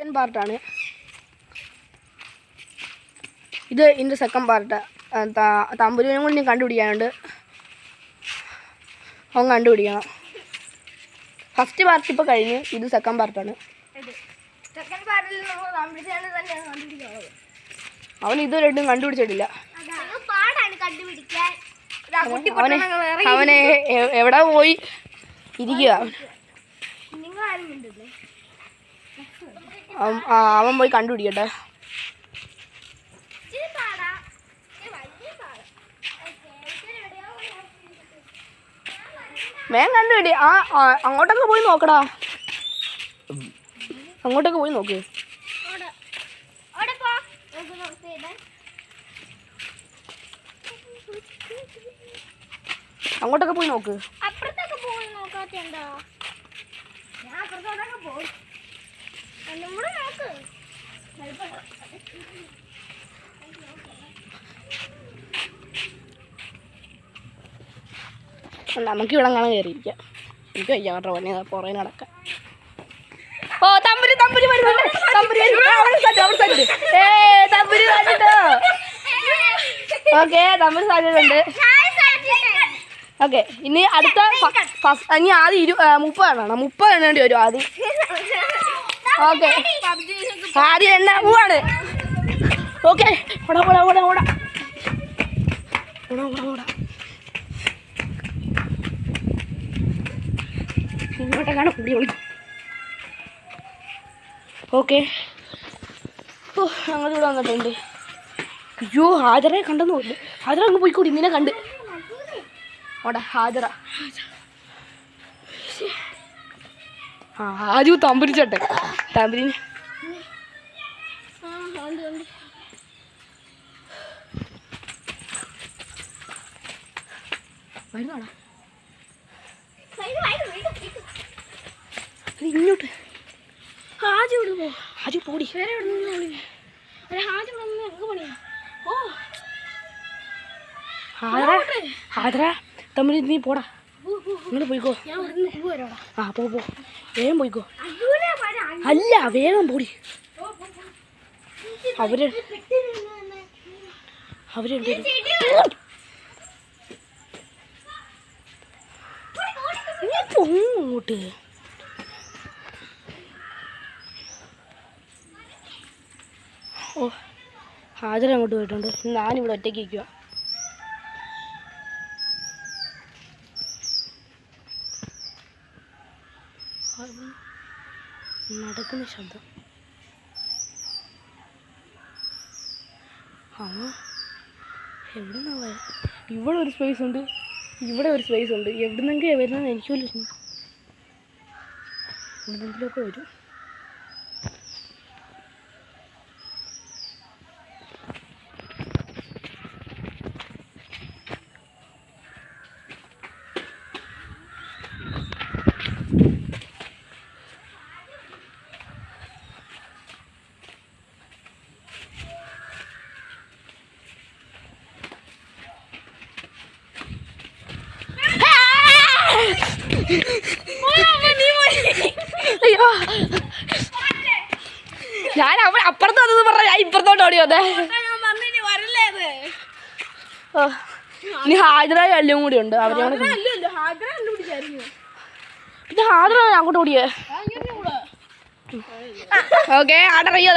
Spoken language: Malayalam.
സെക്കൻഡ് പാർട്ടാണ് ഇത്. ഇതിൻ്റെ സെക്കൻഡ് പാർട്ട് തമ്പുരുവിനും കൂടി ഞാൻ കണ്ടുപിടിക്കാനുണ്ട്. അവൻ കണ്ടുപിടിക്കണം. ഫസ്റ്റ് പാർട്ട് ഇപ്പോൾ കഴിഞ്ഞ്. ഇത് സെക്കൻഡ് പാർട്ടാണ്. അവൻ ഇതുവരെ ഒട്ടും കണ്ടുപിടിച്ചിട്ടില്ല. അവനെ എവിടെ പോയി ഇരിക്കുക. അവൻ പോയി കണ്ടുപിടിക്കട്ടെ. വേഗം കണ്ടുപിടി. അങ്ങോട്ടൊക്കെ പോയി നോക്കടാ. അങ്ങോട്ടൊക്കെ പോയി നോക്ക്. അങ്ങോട്ടൊക്കെ പോയി നോക്ക്. അപ്പുറത്തൊക്കെ പോയി നോക്കാത്തുണ്ടോ? ഞാൻ അപ്പുറത്തോട്ടൊക്കെ പോയി. നമ്മുടെ നോക്ക്. നമുക്ക് ഇവിടെ കാണാൻ കയറിയിരിക്കാം. എനിക്ക് വയ്യ കേട്ടോ പണി പുറകെ നടക്കാം. ഓ തമ്പുരി തമ്പുരി വരുന്നുണ്ട്. തമ്പുരി തമ്പുരി സാധിച്ചിട്ടോ. ഓക്കെ തമ്പുരി സാധ്യതയുണ്ട്. ഓക്കെ ഇനി അടുത്ത ഇനി ആദ്യം 30 എണ്ണണം. 30 എണ്ണേണ്ടി വരും ആദ്യം. ഓക്കെ ആദ്യം എണ്ണ പോവാണ്. ഓക്കെ ഓടാ ഓടാ ഓടാ ഓടാ ഓടാ ഓടാ ഓടാ. ഇങ്ങോട്ടേക്കാണ് കുടി വിളി. ഓക്കെ ഓ ഞങ്ങൾ ഇവിടെ വന്നിട്ടുണ്ട്. അയ്യോ ഹാജറെ കണ്ടെന്ന് പോയില്ല. ഹാജറ അങ്ങ് പോയിക്കൂടി. നിന്നെ കണ്ട് ഓടാ ഹാജറ. ആജു തമ്പുരിച്ചട്ടെ. തമ്പുരിന് വരുന്നാടാ. ഇങ്ങോട്ട് ഹാജു പോ. ഹാജു പോടി. ഹാജറ തമ്മിൽ നീ പോടാ. ഇങ്ങോട്ട് പോയിക്കോ. ആ പോ പോ വേഗം പോയിക്കോ. അല്ല വേഗം പോടി. അവര് അങ്ങോട്ട് ഓ ഹാജർ അങ്ങോട്ട് പോയിട്ടുണ്ട്. ഞാനിവിടെ ഒറ്റയ്ക്ക് ഇരിക്കുക. നടക്കുന്ന ശബ്ദം. എവിടുന്നാ ഇവിടെ ഒരു സ്പേസ് ഉണ്ട്. ഇവിടെ ഒരു സ്പേസ് ഉണ്ട്. എവിടുന്നെങ്കിലും വരുന്നത് എനിക്ക് പോലും എവിടെന്നെങ്കിലുമൊക്കെ വരും. അയ്യോ ഞാൻ അവൻ അപ്പുറത്ത് വന്നത് പറഞ്ഞ ഞാൻ ഇപ്പുറത്തോട്ട് ഓടി വന്നേ. ഇനി ഹാജറ എല്ലാം കൂടി ഉണ്ട്. അവരെ പിന്നെ ഹാജറ അങ്ങോട്ട് ഓടിയേ. ഓക്കെ ആടറിയോ